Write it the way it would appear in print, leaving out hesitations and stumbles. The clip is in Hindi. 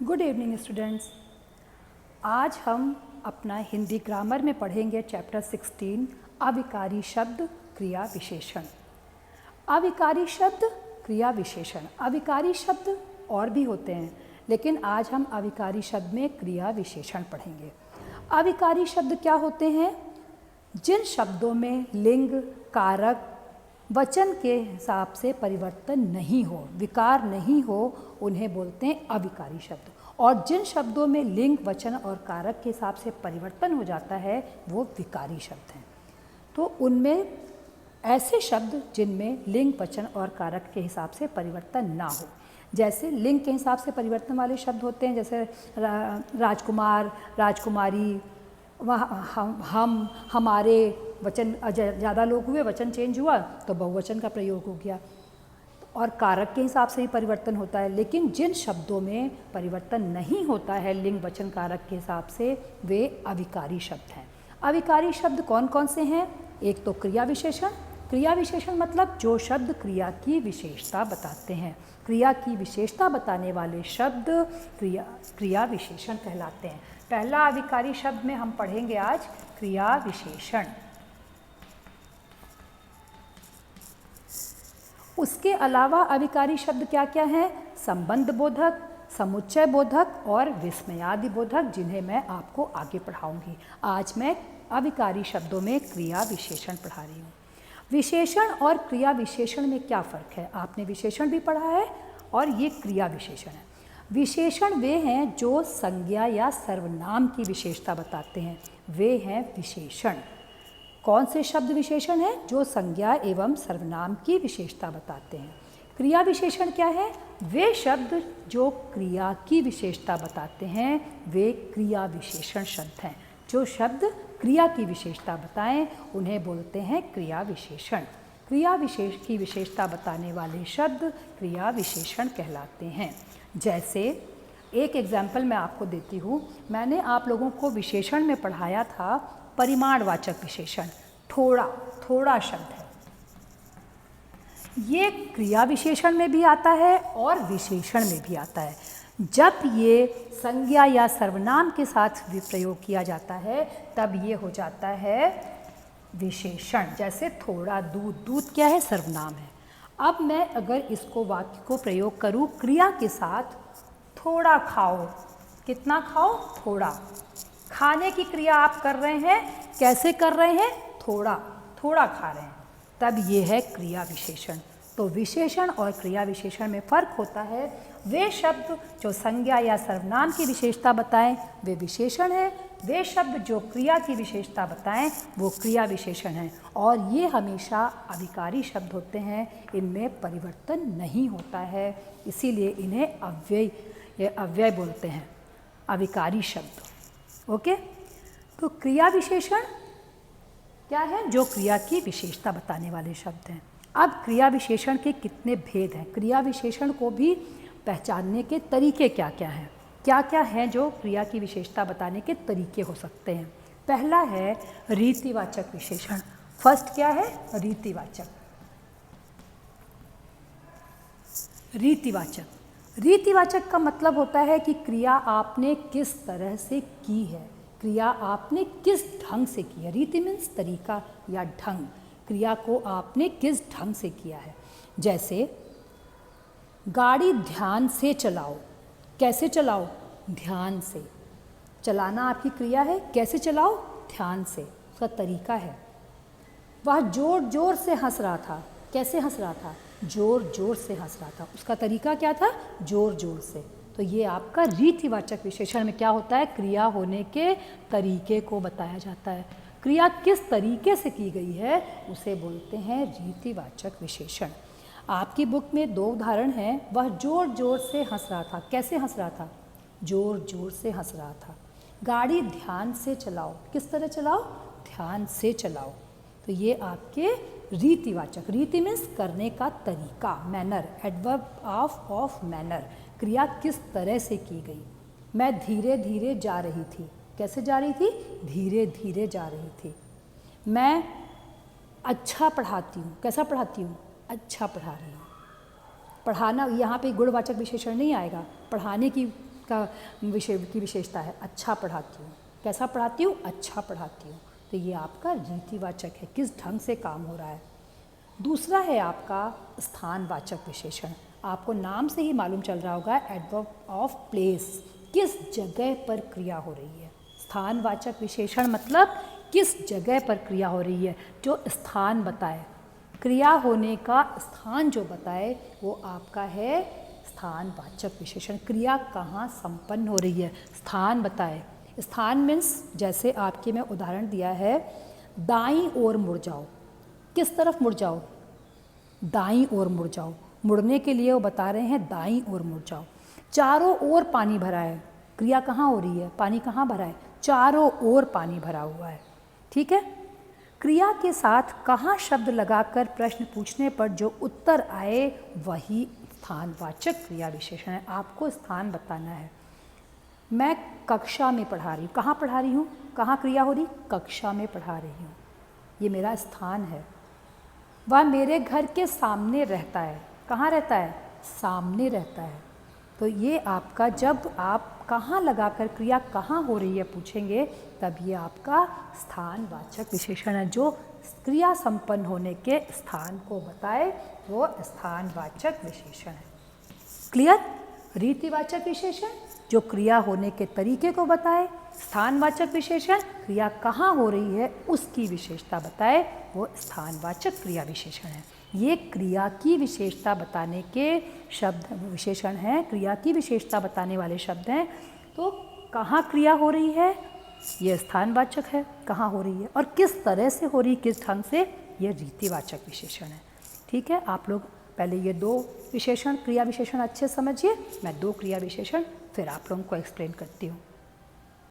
Good evening students. आज हम अपना हिंदी ग्रामर में पढ़ेंगे चैप्टर 16 अविकारी शब्द क्रिया विशेषण। अविकारी शब्द क्रिया विशेषण। अविकारी शब्द और भी होते हैं, लेकिन आज हम अविकारी शब्द में क्रिया विशेषण पढ़ेंगे। अविकारी शब्द क्या होते हैं? जिन शब्दों में लिंग, कारक, वचन के हिसाब से परिवर्तन नहीं हो, विकार नहीं हो, उन्हें बोलते हैं अविकारी शब्द। और जिन शब्दों में लिंग, वचन और कारक के हिसाब से परिवर्तन हो जाता है वो विकारी शब्द हैं। तो उनमें ऐसे शब्द जिनमें लिंग, वचन और कारक के हिसाब से परिवर्तन ना हो, जैसे लिंग के हिसाब से परिवर्तन वाले शब्द होते हैं, जैसे राजकुमार, राजकुमारी, हम, हमारे। वचन ज़्यादा लोग हुए, वचन चेंज हुआ तो बहुवचन का प्रयोग हो गया। और कारक के हिसाब से ही परिवर्तन होता है। लेकिन जिन शब्दों में परिवर्तन नहीं होता है लिंग, वचन, कारक के हिसाब से, वे अविकारी शब्द हैं। अविकारी शब्द कौन कौन से हैं? एक तो क्रिया विशेषण। क्रिया विशेषण मतलब जो शब्द क्रिया की विशेषता बताते हैं। क्रिया की विशेषता बताने वाले शब्द क्रिया विशेषण कहलाते हैं। पहला अविकारी शब्द में हम पढ़ेंगे आज क्रिया विशेषण। उसके अलावा अविकारी शब्द क्या क्या हैं? संबंध बोधक, समुच्चय बोधक और विस्मयादि बोधक, जिन्हें मैं आपको आगे पढ़ाऊंगी। आज मैं अविकारी शब्दों में क्रिया विशेषण पढ़ा रही हूँ। विशेषण और क्रिया विशेषण में क्या फ़र्क है? आपने विशेषण भी पढ़ा है और ये क्रिया विशेषण है। विशेषण वे हैं जो संज्ञा या सर्वनाम की विशेषता बताते हैं, वे हैं विशेषण। कौन से शब्द विशेषण हैं? जो संज्ञा एवं सर्वनाम की विशेषता बताते हैं। क्रिया विशेषण क्या है? वे शब्द जो क्रिया की विशेषता बताते हैं, वे क्रिया विशेषण शब्द हैं। जो शब्द क्रिया की विशेषता बताएं उन्हें बोलते हैं क्रिया विशेषण। क्रिया विशेष की विशेषता बताने वाले शब्द क्रिया विशेषण कहलाते हैं। जैसे एक एग्जाम्पल मैं आपको देती हूँ। मैंने आप लोगों को विशेषण में पढ़ाया था परिमाणवाचक विशेषण। थोड़ा, थोड़ा शब्द है, ये क्रिया विशेषण में भी आता है और विशेषण में भी आता है। जब ये संज्ञा या सर्वनाम के साथ भी प्रयोग किया जाता है तब ये हो जाता है विशेषण। जैसे थोड़ा दूध, दूध क्या है? सर्वनाम है। अब मैं अगर इसको वाक्य को प्रयोग करूँ क्रिया के साथ, थोड़ा खाओ, कितना खाओ? थोड़ा। खाने की क्रिया आप कर रहे हैं, कैसे कर रहे हैं? थोड़ा, थोड़ा खा रहे हैं, तब ये है क्रिया विशेषण। तो विशेषण और क्रिया विशेषण में फ़र्क होता है। वे शब्द जो संज्ञा या सर्वनाम की विशेषता बताएं वे विशेषण हैं, वे शब्द जो क्रिया की विशेषता बताएं वो क्रिया विशेषण हैं। और ये हमेशा अविकारी शब्द होते हैं, इनमें परिवर्तन नहीं होता है, इसीलिए इन्हें अव्यय बोलते हैं, अविकारी शब्द। ओके, तो क्रिया विशेषण क्या है? जो क्रिया की विशेषता बताने वाले शब्द हैं। अब क्रिया विशेषण के कितने भेद हैं? क्रिया विशेषण को भी पहचानने के तरीके क्या क्या हैं? क्या क्या हैं जो क्रिया की विशेषता बताने के तरीके हो सकते हैं? पहला है रीतिवाचक विशेषण। फर्स्ट क्या है? रीतिवाचक। रीतिवाचक, रीतिवाचक का मतलब होता है कि क्रिया आपने किस तरह से की है, क्रिया आपने किस ढंग से की है। रीति मीन्स तरीका या ढंग। क्रिया को आपने किस ढंग से किया है। जैसे गाड़ी ध्यान से चलाओ, कैसे चलाओ? ध्यान से। चलाना आपकी क्रिया है, कैसे चलाओ? ध्यान से, उसका तरीका है। वह जोर जोर से हंस रहा था, कैसे हंस रहा था? जोर जोर से हंस रहा था, उसका तरीका क्या था? जोर जोर से। तो ये आपका रीतिवाचक विशेषण में क्या होता है? क्रिया होने के तरीके को बताया जाता है। क्रिया किस तरीके से की गई है उसे बोलते हैं रीतिवाचक विशेषण। आपकी बुक में 2 उदाहरण हैं। वह जोर जोर से हंस रहा था, कैसे हंस रहा था? जोर जोर से हंस रहा था। गाड़ी ध्यान से चलाओ, किस तरह चलाओ? ध्यान से चलाओ। तो ये आपके रीतिवाचक। रीति मीन्स करने का तरीका, मैनर, एडवर्ब ऑफ मैनर। क्रिया किस तरह से की गई। मैं धीरे धीरे जा रही थी, कैसे जा रही थी? धीरे धीरे जा रही थी। मैं अच्छा पढ़ाती हूँ, कैसा पढ़ाती हूँ? अच्छा पढ़ा रही हूँ। पढ़ाना यहाँ पे गुणवाचक विशेषण नहीं आएगा, पढ़ाने की का विषय की विशेषता है अच्छा पढ़ाती हूँ। कैसा पढ़ाती हूँ? अच्छा पढ़ाती हूँ। तो ये आपका रीतिवाचक है, किस ढंग से काम हो रहा है। दूसरा है आपका स्थानवाचक विशेषण। आपको नाम से ही मालूम चल रहा होगा, एडवर्ब ऑफ प्लेस, किस जगह पर क्रिया हो रही है। स्थानवाचक विशेषण मतलब किस जगह पर क्रिया हो रही है, जो स्थान बताए, क्रिया होने का स्थान जो बताए, वो आपका है स्थानवाचक विशेषण। क्रिया कहाँ संपन्न हो रही है, स्थान बताए। स्थान मीन्स जैसे आपके में उदाहरण दिया है, दाईं ओर मुड़ जाओ। किस तरफ मुड़ जाओ? दाईं ओर मुड़ जाओ। मुड़ने के लिए वो बता रहे हैं दाईं ओर मुड़ जाओ। चारों ओर पानी भरा है, क्रिया कहाँ हो रही है, पानी कहाँ भरा है, चारों ओर पानी भरा हुआ है। ठीक है। क्रिया के साथ कहाँ शब्द लगाकर प्रश्न पूछने पर जो उत्तर आए वही स्थानवाचक क्रिया विशेषण है। आपको स्थान बताना है। मैं कक्षा में पढ़ा रही हूँ। कहाँ पढ़ा रही हूँ? कहाँ क्रिया हो रही? कक्षा में पढ़ा रही हूँ। ये मेरा स्थान है। वह मेरे घर के सामने रहता है। कहाँ रहता है? सामने रहता है। तो ये आपका, जब आप कहाँ लगाकर क्रिया कहाँ हो रही है पूछेंगे, तब ये आपका स्थानवाचक विशेषण है। जो क्रिया संपन्न होने के स्थान को बताए वो स्थानवाचक विशेषण है। क्लियर? रीतिवाचक विशेषण जो क्रिया होने के तरीके को बताए, स्थानवाचक विशेषण क्रिया कहाँ हो रही है उसकी विशेषता बताए, वो स्थानवाचक क्रिया विशेषण है। ये क्रिया की विशेषता बताने के शब्द विशेषण हैं, क्रिया की विशेषता बताने वाले शब्द हैं। तो कहाँ क्रिया हो रही है, ये स्थानवाचक है, कहाँ हो रही है और किस तरह से हो रही, किस ढंग से, ये रीतिवाचक विशेषण है। ठीक है, आप लोग पहले ये दो विशेषण, क्रिया विशेषण अच्छे समझिए। मैं दो क्रिया विशेषण फिर आप लोगों को एक्सप्लेन करती हूँ।